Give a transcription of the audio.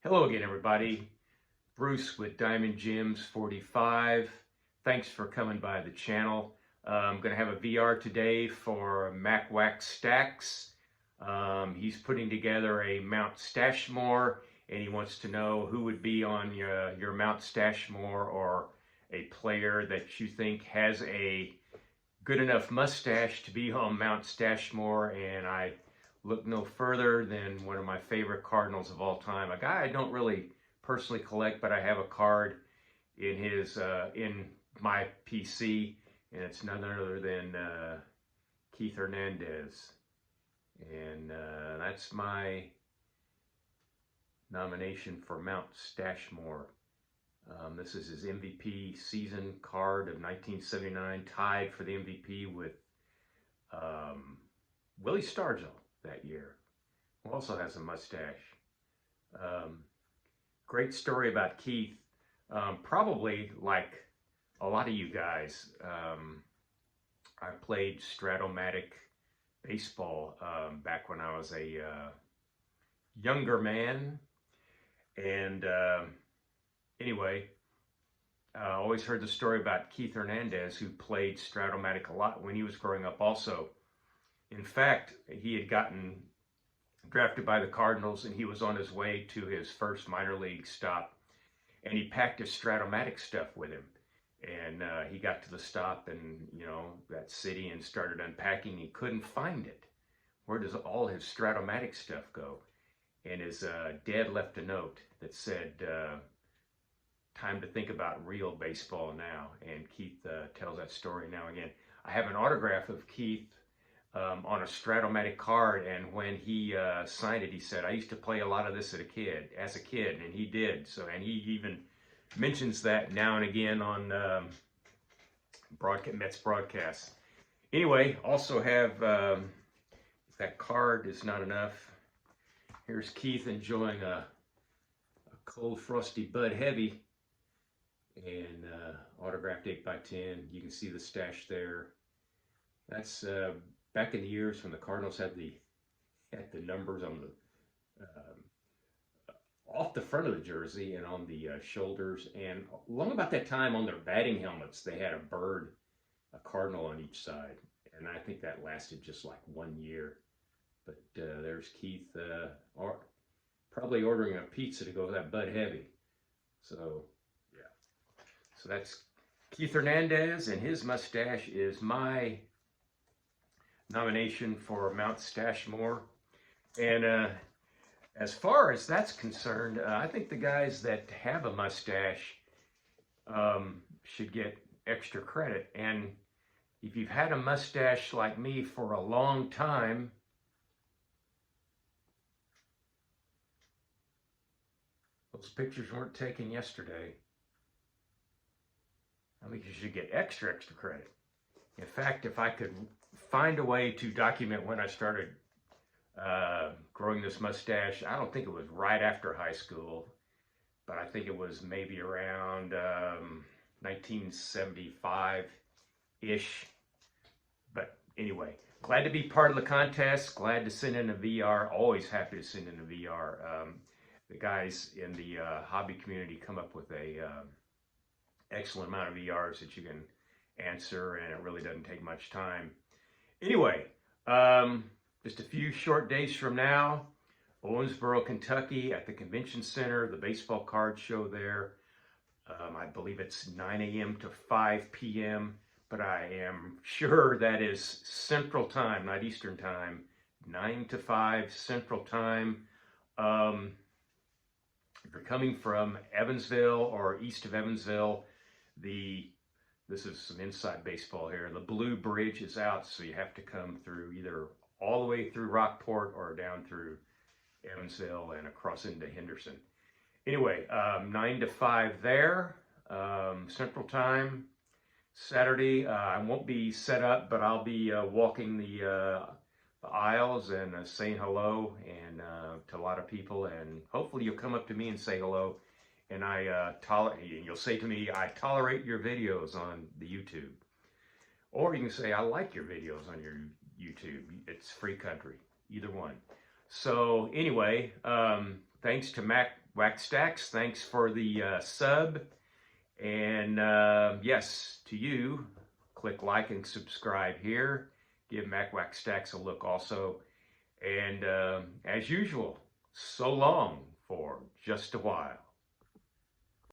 Hello again, everybody. Bruce with Diamond Gems 45. Thanks for coming by the channel. I'm going to have a VR today for Mac Wax Stacks. He's putting together a Mount Stachemore, and he wants to know who would be on your Mount Stachemore, or a player that you think has a good enough mustache to be on Mount Stachemore. And I look no further than one of my favorite Cardinals of all time, a guy I don't really personally collect, but I have a card in his in my PC, and it's none other than Keith Hernandez, and that's my nomination for Mount Stachemore. This is his MVP season card of 1979, tied for the MVP with Willie Stargell that year, who also has a mustache. Great story about Keith. Probably like a lot of you guys, I played Stratomatic baseball back when I was a younger man. And anyway, I always heard the story about Keith Hernandez, who played Stratomatic a lot when he was growing up also. In fact, he had gotten drafted by the Cardinals, and he was on his way to his first minor league stop, and he packed his Stratomatic stuff with him. And he got to the stop and, that city, and started unpacking. He couldn't find it. Where does all his Stratomatic stuff go? And his dad left a note that said, time to think about real baseball now. And Keith tells that story now again. I have an autograph of Keith on a Stratomatic card, and when he signed it, he said, "I used to play a lot of this as a kid," and he did. So, and he even mentions that now and again on Mets broadcasts. Anyway, also have, if that card is not enough, here's Keith enjoying a cold, frosty Bud Heavy, and autographed 8x10. You can see the stash there. That's back in the years when the Cardinals had the numbers on the off the front of the jersey and on the shoulders, and along about that time on their batting helmets they had a cardinal on each side, and I think that lasted just like 1 year. But there's Keith probably ordering a pizza to go with that Bud Heavy. So yeah, so that's Keith Hernandez, and his mustache is my nomination for Mount Stachemore. And as far as that's concerned, I think the guys that have a mustache should get extra credit. And if you've had a mustache like me for a long time, those pictures weren't taken yesterday, I think you should get extra credit. In fact, if I could find a way to document when I started growing this mustache, I don't think it was right after high school, but I think it was maybe around 1975-ish. But anyway, glad to be part of the contest, glad to send in a VR, always happy to send in a VR. The guys in the hobby community come up with a excellent amount of VRs that you can answer, and it really doesn't take much time. Anyway, just a few short days from now, Owensboro, Kentucky, at the Convention Center, the baseball card show there. I believe it's 9 a.m. to 5 p.m., but I am sure that is Central Time, not Eastern Time. 9 to 5 Central Time. If you're coming from Evansville or east of Evansville, this is some inside baseball here. The Blue Bridge is out, so you have to come through either all the way through Rockport or down through Evansville and across into Henderson. Anyway, 9 to 5 there, Central Time. Saturday, I won't be set up, but I'll be walking the aisles and saying hello and to a lot of people, and hopefully you'll come up to me and say hello. And you'll say to me, "I tolerate your videos on the YouTube." Or you can say, "I like your videos on your YouTube." It's free country, either one. So anyway, thanks to Mac Wax Stacks, thanks for the sub. And yes, to you, click like and subscribe here. Give Mac Wax Stacks a look also. And as usual, so long for just a while.